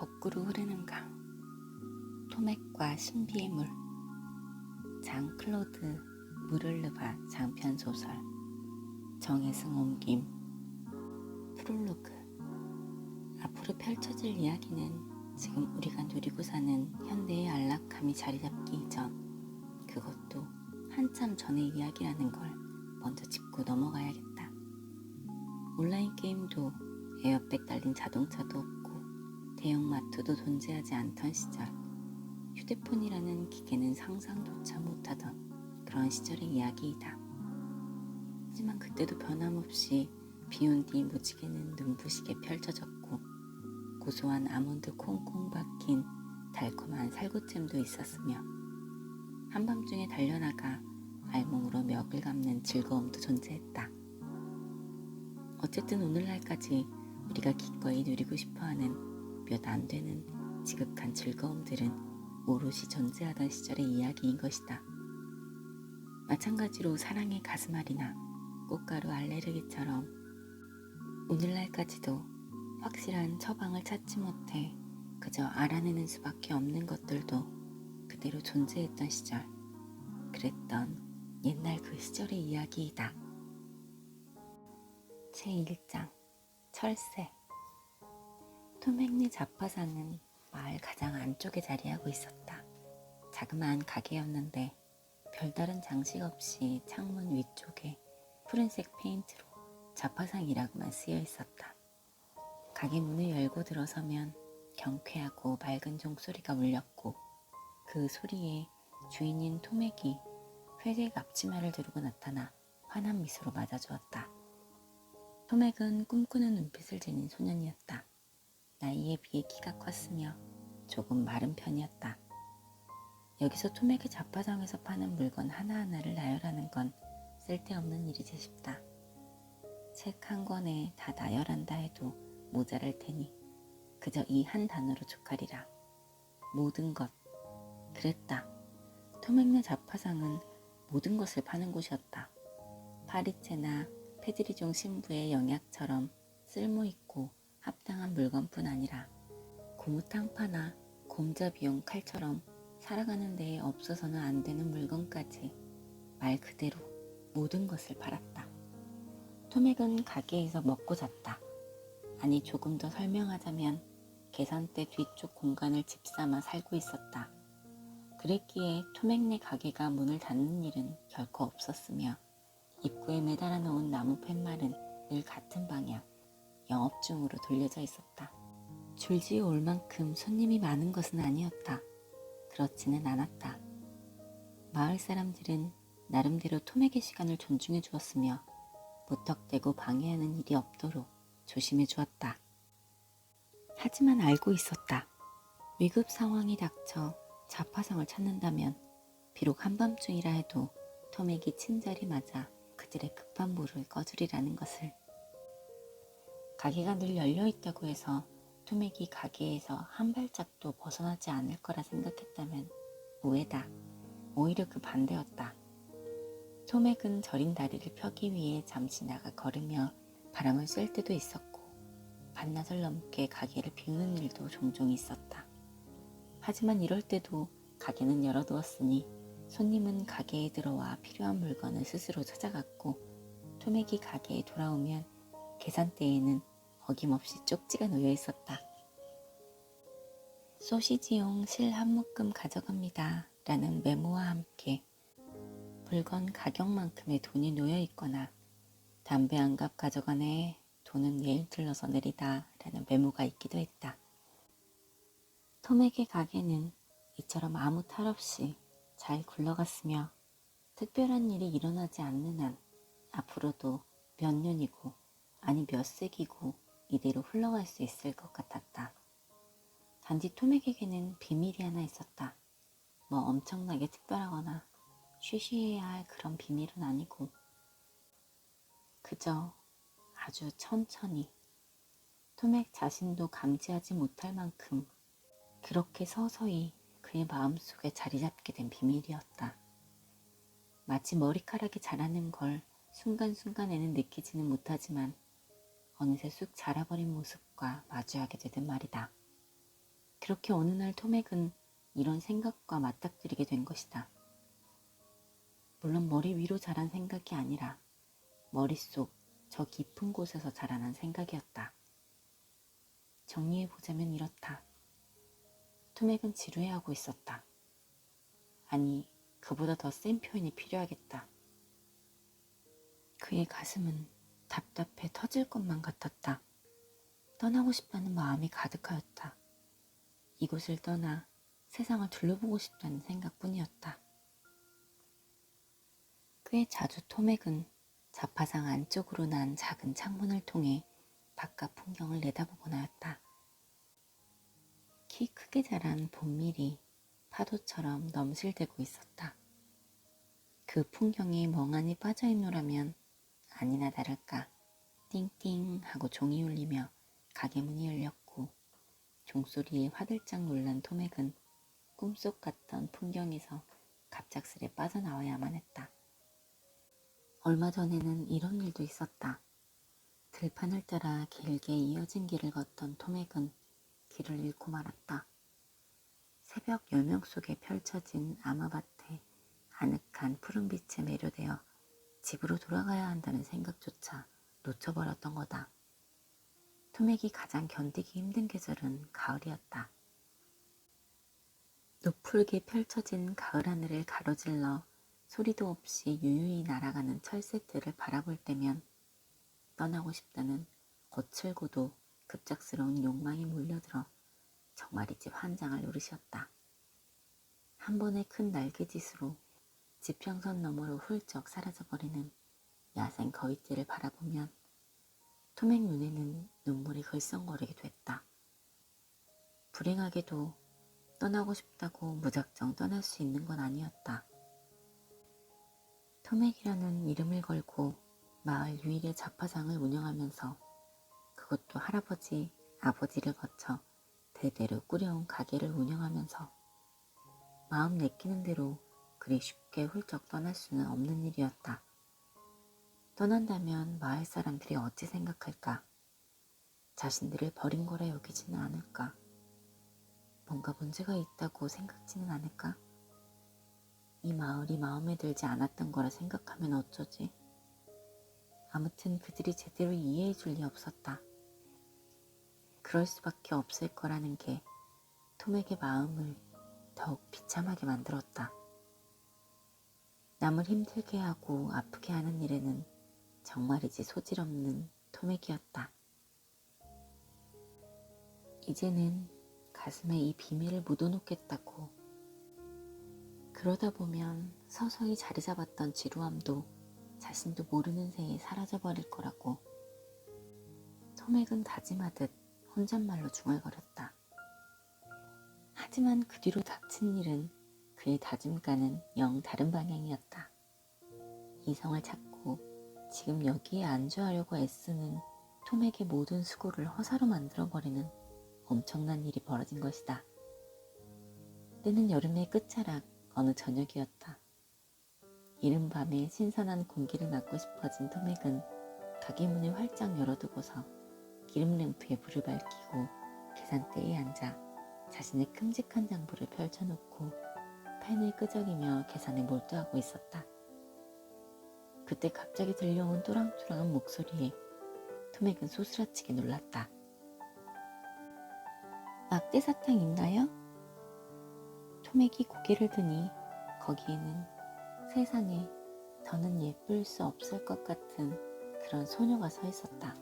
거꾸로 흐르는 강, 토맥과 신비의 물, 장 클로드 무를르바 장편 소설, 정혜승 옮김. 프롤로그. 앞으로 펼쳐질 이야기는 지금 우리가 누리고 사는 현대의 안락함이 자리잡기 이전, 그것도 한참 전의 이야기라는 걸 먼저 짚고 넘어가야겠다. 온라인 게임도 에어백 달린 자동차도 없고 대형마트도 존재하지 않던 시절, 휴대폰이라는 기계는 상상조차 못하던 그런 시절의 이야기이다. 하지만 그때도 변함없이 비온 뒤 무지개는 눈부시게 펼쳐졌고 고소한 아몬드 콩콩 박힌 달콤한 살구잼도 있었으며 한밤중에 달려나가 알몸으로 멱을 감는 즐거움도 존재했다. 어쨌든 오늘날까지 우리가 기꺼이 누리고 싶어하는 몇 안 되는 지극한 즐거움들은 오롯이 존재하던 시절의 이야기인 것이다. 마찬가지로 사랑의 가슴앓이나 꽃가루 알레르기처럼 오늘날까지도 확실한 처방을 찾지 못해 그저 알아내는 수밖에 없는 것들도 그대로 존재했던 시절, 그랬던 옛날 그 시절의 이야기이다. 제1장 철새. 토맥리 잡화상은 마을 가장 안쪽에 자리하고 있었다. 자그마한 가게였는데 별다른 장식 없이 창문 위쪽에 푸른색 페인트로 잡화상이라고만 쓰여 있었다. 가게 문을 열고 들어서면 경쾌하고 맑은 종소리가 울렸고 그 소리에 주인인 토맥이 회색 앞치마를 두르고 나타나 환한 미소로 맞아주었다. 토맥은 꿈꾸는 눈빛을 지닌 소년이었다. 나이에 비해 키가 컸으며 조금 마른 편이었다. 여기서 토맥의 잡화상에서 파는 물건 하나하나를 나열하는 건 쓸데없는 일이지 싶다. 책 한 권에 다 나열한다 해도 모자랄 테니 그저 이 한 단어로 족하리라. 모든 것. 그랬다. 토맥네 잡화상은 모든 것을 파는 곳이었다. 파리채나 페드리종 신부의 영약처럼 쓸모있고 합당한 물건뿐 아니라 고무탕파나 곰잡이용 칼처럼 살아가는 데에 없어서는 안 되는 물건까지 말 그대로 모든 것을 팔았다. 토맥은 가게에서 먹고 잤다. 아니 조금 더 설명하자면 계산대 뒤쪽 공간을 집 삼아 살고 있었다. 그랬기에 토맥네 가게가 문을 닫는 일은 결코 없었으며 입구에 매달아 놓은 나무 팻말은 늘 같은 방향, 영업 중으로 돌려져 있었다. 줄지어 올 만큼 손님이 많은 것은 아니었다. 그렇지는 않았다. 마을 사람들은 나름대로 토맥의 시간을 존중해 주었으며 무턱대고 방해하는 일이 없도록 조심해 주었다. 하지만 알고 있었다. 위급 상황이 닥쳐 잡화상을 찾는다면 비록 한밤중이라 해도 토맥이 친절히 맞아 그들의 급한 불을 꺼주리라는 것을. 가게가 늘 열려있다고 해서 토맥이 가게에서 한 발짝도 벗어나지 않을 거라 생각했다면 오해다. 오히려 그 반대였다. 토맥은 저린 다리를 펴기 위해 잠시 나가 걸으며 바람을 쐴 때도 있었고 반나절 넘게 가게를 비우는 일도 종종 있었다. 하지만 이럴 때도 가게는 열어두었으니 손님은 가게에 들어와 필요한 물건을 스스로 찾아갔고 토맥이 가게에 돌아오면 계산대에는 어김없이 쪽지가 놓여 있었다. 소시지용 실 한 묶음 가져갑니다 라는 메모와 함께 물건 가격만큼의 돈이 놓여 있거나 담배 한 갑 가져가네, 돈은 내일 들러서 내리다 라는 메모가 있기도 했다. 토맥의 가게는 이처럼 아무 탈 없이 잘 굴러갔으며 특별한 일이 일어나지 않는 한 앞으로도 몇 년이고 아니 몇 세기고 이대로 흘러갈 수 있을 것 같았다. 단지 토맥에게는 비밀이 하나 있었다. 뭐 엄청나게 특별하거나 쉬쉬해야 할 그런 비밀은 아니고 그저 아주 천천히 토맥 자신도 감지하지 못할 만큼 그렇게 서서히 그의 마음속에 자리 잡게 된 비밀이었다. 마치 머리카락이 자라는 걸 순간순간에는 느끼지는 못하지만 어느새 쑥 자라버린 모습과 마주하게 되든 말이다. 그렇게 어느 날 토맥은 이런 생각과 맞닥뜨리게 된 것이다. 물론 머리 위로 자란 생각이 아니라 머릿속 저 깊은 곳에서 자라난 생각이었다. 정리해보자면 이렇다. 토맥은 지루해하고 있었다. 아니, 그보다 더 센 표현이 필요하겠다. 그의 가슴은 답답해 터질 것만 같았다. 떠나고 싶다는 마음이 가득하였다. 이곳을 떠나 세상을 둘러보고 싶다는 생각뿐이었다. 꽤 자주 토맥은 자파상 안쪽으로 난 작은 창문을 통해 바깥 풍경을 내다보곤 하였다. 키 크게 자란 봄밀이 파도처럼 넘실대고 있었다. 그 풍경에 멍하니 빠져있노라면 아니나 다를까 띵띵 하고 종이 울리며 가게 문이 열렸고 종소리에 화들짝 놀란 토맥은 꿈속 같던 풍경에서 갑작스레 빠져나와야만 했다. 얼마 전에는 이런 일도 있었다. 들판을 따라 길게 이어진 길을 걷던 토맥은 길을 잃고 말았다. 새벽 여명 속에 펼쳐진 아마밭에 아늑한 푸른빛에 매료되어 집으로 돌아가야 한다는 생각조차 놓쳐버렸던 거다. 토맥이 가장 견디기 힘든 계절은 가을이었다. 노풀게 펼쳐진 가을 하늘을 가로질러 소리도 없이 유유히 날아가는 철새들을 바라볼 때면 떠나고 싶다는 거칠고도 급작스러운 욕망이 몰려들어 정말이지 환장할 노릇이었다. 한 번의 큰 날개짓으로 지평선 너머로 훌쩍 사라져버리는 야생 거위떼를 바라보면 토맥 눈에는 눈물이 글썽거리게 됐다. 불행하게도 떠나고 싶다고 무작정 떠날 수 있는 건 아니었다. 토맥이라는 이름을 걸고 마을 유일의 자파상을 운영하면서 그것도 할아버지, 아버지를 거쳐 대대로 꾸려온 가게를 운영하면서 마음 내키는 대로 그리 쉽게 훌쩍 떠날 수는 없는 일이었다. 떠난다면 마을 사람들이 어찌 생각할까? 자신들을 버린 거라 여기지는 않을까? 뭔가 문제가 있다고 생각지는 않을까? 이 마을이 마음에 들지 않았던 거라 생각하면 어쩌지? 아무튼 그들이 제대로 이해해 줄 리 없었다. 그럴 수밖에 없을 거라는 게 토맥의 마음을 더욱 비참하게 만들었다. 남을 힘들게 하고 아프게 하는 일에는 정말이지 소질없는 토맥이었다. 이제는 가슴에 이 비밀을 묻어놓겠다고. 그러다 보면 서서히 자리 잡았던 지루함도 자신도 모르는 새에 사라져버릴 거라고. 토맥은 다짐하듯 혼잣말로 중얼거렸다. 하지만 그 뒤로 닥친 일은 그의 다짐과는 영 다른 방향이었다. 이성을 찾고 지금 여기에 안주하려고 애쓰는 토맥의 모든 수고를 허사로 만들어버리는 엄청난 일이 벌어진 것이다. 때는 여름의 끝자락 어느 저녁이었다. 이른 밤에 신선한 공기를 맡고 싶어진 토맥은 가게 문을 활짝 열어두고서 기름 램프에 불을 밝히고 계산대에 앉아 자신의 큼직한 장부를 펼쳐놓고 펜을 끄적이며 계산에 몰두하고 있었다. 그때 갑자기 들려온 또랑또랑한 목소리에 토맥은 소스라치게 놀랐다. 막대사탕 있나요? 토맥이 고개를 드니 거기에는 세상에 더는 예쁠 수 없을 것 같은 그런 소녀가 서 있었다.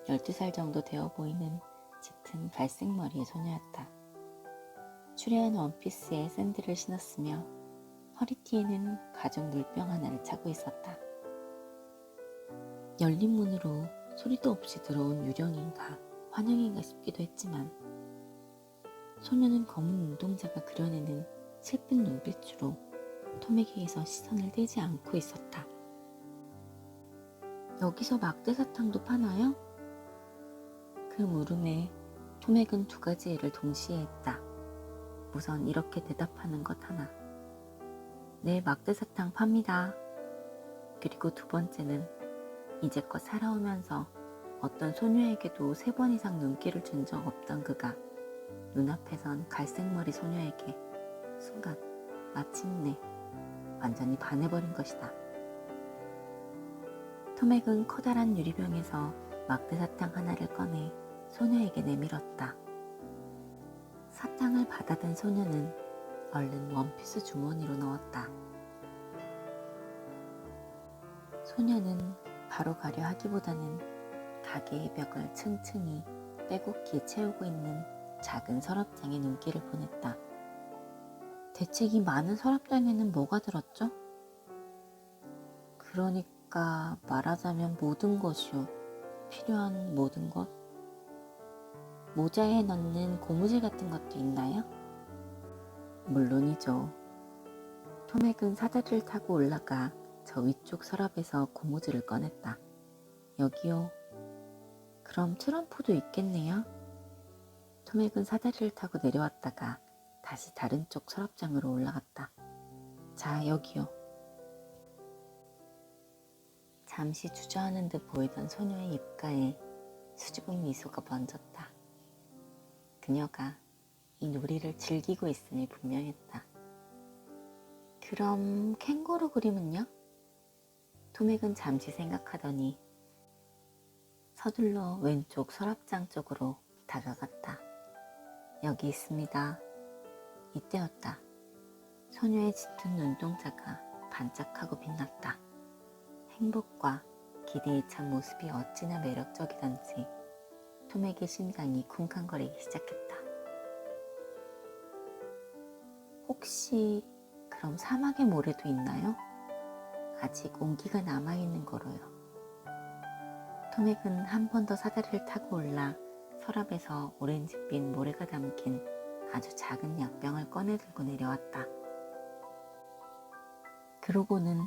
12살 정도 되어 보이는 짙은 갈색 머리의 소녀였다. 추레한 원피스에 샌들을 신었으며 허리띠에는 가죽 물병 하나를 차고 있었다. 열린 문으로 소리도 없이 들어온 유령인가 환영인가 싶기도 했지만 소녀는 검은 눈동자가 그려내는 슬픈 눈빛으로 토맥에게서 시선을 떼지 않고 있었다. 여기서 막대사탕도 파나요? 그 물음에 토맥은 두 가지 애를 동시에 했다. 우선 이렇게 대답하는 것 하나. 네, 막대사탕 팝니다. 그리고 두 번째는 이제껏 살아오면서 어떤 소녀에게도 3번 이상 눈길을 준 적 없던 그가 눈앞에선 갈색머리 소녀에게 순간 마침내 완전히 반해버린 것이다. 토맥은 커다란 유리병에서 막대사탕 하나를 꺼내 소녀에게 내밀었다. 사탕을 받아든 소녀는 얼른 원피스 주머니로 넣었다. 소녀는 바로 가려 하기보다는 가게의 벽을 층층이 빼곡히 채우고 있는 작은 서랍장에 눈길을 보냈다. 대체 이 많은 서랍장에는 뭐가 들었죠? 그러니까 말하자면 모든 것이요. 필요한 모든 것? 모자에 넣는 고무줄 같은 것도 있나요? 물론이죠. 토맥은 사다리를 타고 올라가 저 위쪽 서랍에서 고무줄을 꺼냈다. 여기요. 그럼 트럼프도 있겠네요. 토맥은 사다리를 타고 내려왔다가 다시 다른 쪽 서랍장으로 올라갔다. 자, 여기요. 잠시 주저하는 듯 보이던 소녀의 입가에 수줍은 미소가 번졌다. 그녀가 이 놀이를 즐기고 있음이 분명했다. 그럼 캥거루 그림은요? 토맥은 잠시 생각하더니 서둘러 왼쪽 서랍장 쪽으로 다가갔다. 여기 있습니다. 이때였다. 소녀의 짙은 눈동자가 반짝하고 빛났다. 행복과 기대에 찬 모습이 어찌나 매력적이던지 토맥의 심장이 쿵쾅거리기 시작했다. 혹시 그럼 사막의 모래도 있나요? 아직 온기가 남아있는 거로요. 토맥은 한 번 더 사다리를 타고 올라 서랍에서 오렌지빛 모래가 담긴 아주 작은 약병을 꺼내 들고 내려왔다. 그러고는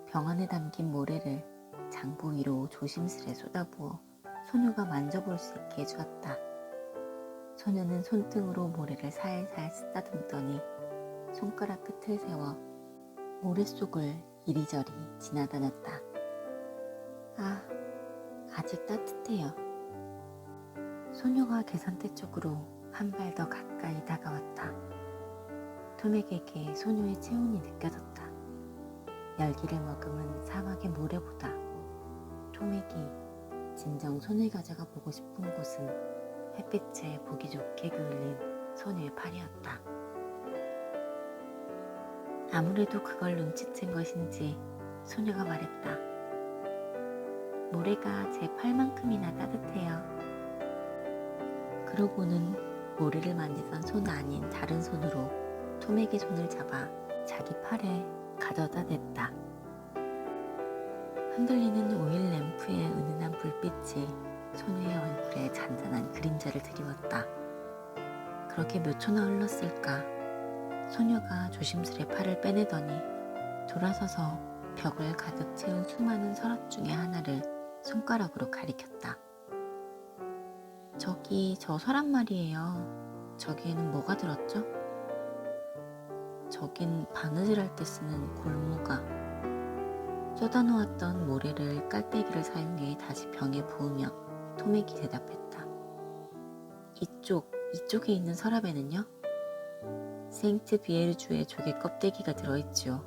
병 안에 담긴 모래를 장부 위로 조심스레 쏟아부어 소녀가 만져볼 수 있게 해주었다. 소녀는 손등으로 모래를 살살 쓰다듬더니 손가락 끝을 세워 모래 속을 이리저리 지나다녔다. 아, 아직 따뜻해요. 소녀가 계산대 쪽으로 한 발 더 가까이 다가왔다. 토맥에게 소녀의 체온이 느껴졌다. 열기를 머금은 사막의 모래보다 토맥이 진정 손을 가져가 보고 싶은 곳은 햇빛에 보기 좋게 그을린 소녀의 팔이었다. 아무래도 그걸 눈치챈 것인지 소녀가 말했다. 모래가 제 팔만큼이나 따뜻해요. 그러고는 모래를 만지던 손 아닌 다른 손으로 토맥의 손을 잡아 자기 팔에 가져다 댔다. 흔들리는 오일 램프의 은은한 불빛이 소녀의 얼굴에 잔잔한 그림자를 드리웠다. 그렇게 몇 초나 흘렀을까? 소녀가 조심스레 팔을 빼내더니 돌아서서 벽을 가득 채운 수많은 서랍 중에 하나를 손가락으로 가리켰다. 저기 저 서랍 말이에요. 저기에는 뭐가 들었죠? 저긴 바느질할 때 쓰는 골무가. 쏟아 놓았던 모래를 깔때기를 사용해 다시 병에 부으며 토맥이 대답했다. 이쪽에 있는 서랍에는요? 생트 비에르주의 조개 껍데기가 들어있지요.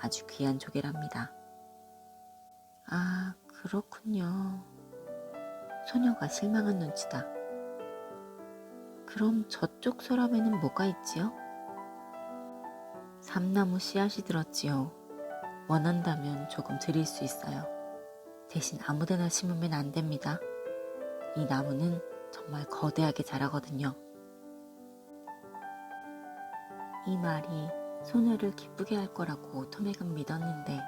아주 귀한 조개랍니다. 아, 그렇군요. 소녀가 실망한 눈치다. 그럼 저쪽 서랍에는 뭐가 있지요? 삼나무 씨앗이 들었지요. 원한다면 조금 드릴 수 있어요. 대신 아무데나 심으면 안 됩니다. 이 나무는 정말 거대하게 자라거든요. 이 말이 소녀를 기쁘게 할 거라고 토맥은 믿었는데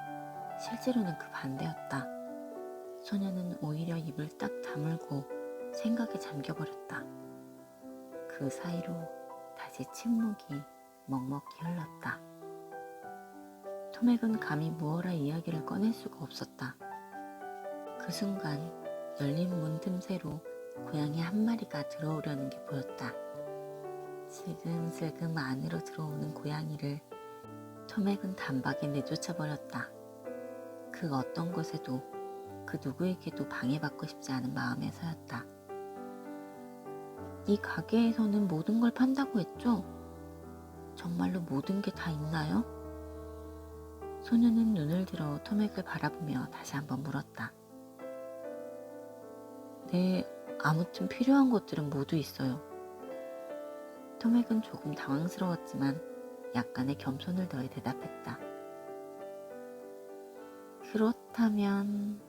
실제로는 그 반대였다. 소녀는 오히려 입을 딱 다물고 생각에 잠겨버렸다. 그 사이로 다시 침묵이 먹먹히 흘렀다. 토맥은 감히 무어라 이야기를 꺼낼 수가 없었다. 그 순간 열린 문 틈새로 고양이 한 마리가 들어오려는 게 보였다. 슬금슬금 안으로 들어오는 고양이를 토맥은 단박에 내쫓아버렸다. 그 어떤 곳에도 그 누구에게도 방해받고 싶지 않은 마음에서였다. 이 가게에서는 모든 걸 판다고 했죠? 정말로 모든 게 다 있나요? 소녀는 눈을 들어 토맥을 바라보며 다시 한번 물었다. 네, 아무튼 필요한 것들은 모두 있어요. 토맥은 조금 당황스러웠지만 약간의 겸손을 더해 대답했다. 그렇다면...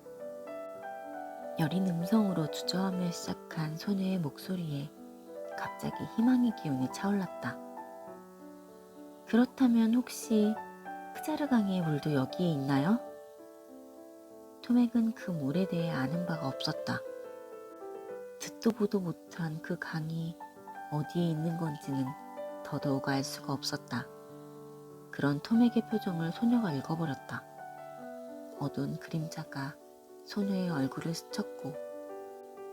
여린 음성으로 주저하며 시작한 소녀의 목소리에 갑자기 희망의 기운이 차올랐다. 그렇다면 혹시 크자르강의 물도 여기에 있나요? 토맥은 그 물에 대해 아는 바가 없었다. 듣도 보도 못한 그 강이 어디에 있는 건지는 더더욱 알 수가 없었다. 그런 토맥의 표정을 소녀가 읽어버렸다. 어두운 그림자가 소녀의 얼굴을 스쳤고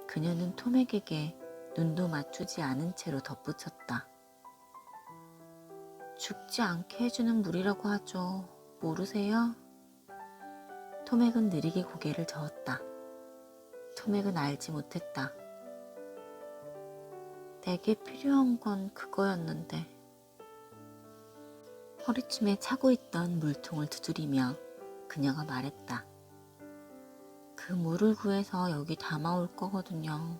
그녀는 토맥에게 눈도 맞추지 않은 채로 덧붙였다. 죽지 않게 해주는 물이라고 하죠. 모르세요? 토맥은 느리게 고개를 저었다. 토맥은 알지 못했다. 내게 필요한 건 그거였는데. 허리춤에 차고 있던 물통을 두드리며 그녀가 말했다. 그 물을 구해서 여기 담아올 거거든요.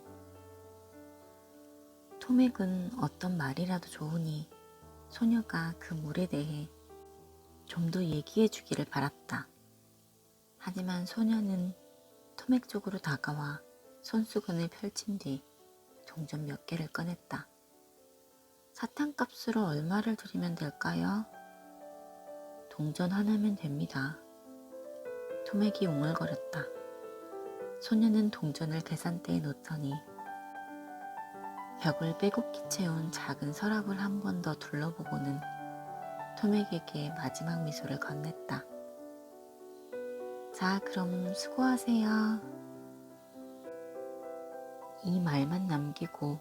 토맥은 어떤 말이라도 좋으니 소녀가 그 물에 대해 좀 더 얘기해 주기를 바랐다. 하지만 소녀는 토맥 쪽으로 다가와 손수건을 펼친 뒤 동전 몇 개를 꺼냈다. 사탕값으로 얼마를 드리면 될까요? 동전 하나면 됩니다. 토맥이 웅얼거렸다. 소녀는 동전을 계산대에 놓더니 벽을 빼곡히 채운 작은 서랍을 한 번 더 둘러보고는 토맥에게 마지막 미소를 건넸다. 자, 그럼 수고하세요. 이 말만 남기고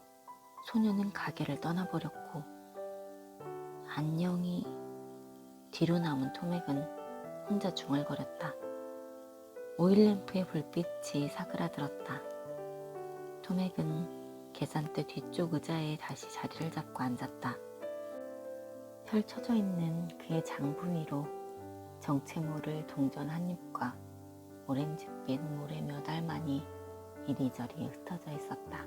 소녀는 가게를 떠나버렸고 안녕히 뒤로 남은 토맥은 혼자 중얼거렸다. 오일램프의 불빛이 사그라들었다. 토맥은 계산대 뒤쪽 의자에 다시 자리를 잡고 앉았다. 펼쳐져 있는 그의 장부 위로 정체 모를 동전 한 입과 오렌지빛 모래 몇 알만이 이리저리 흩어져 있었다.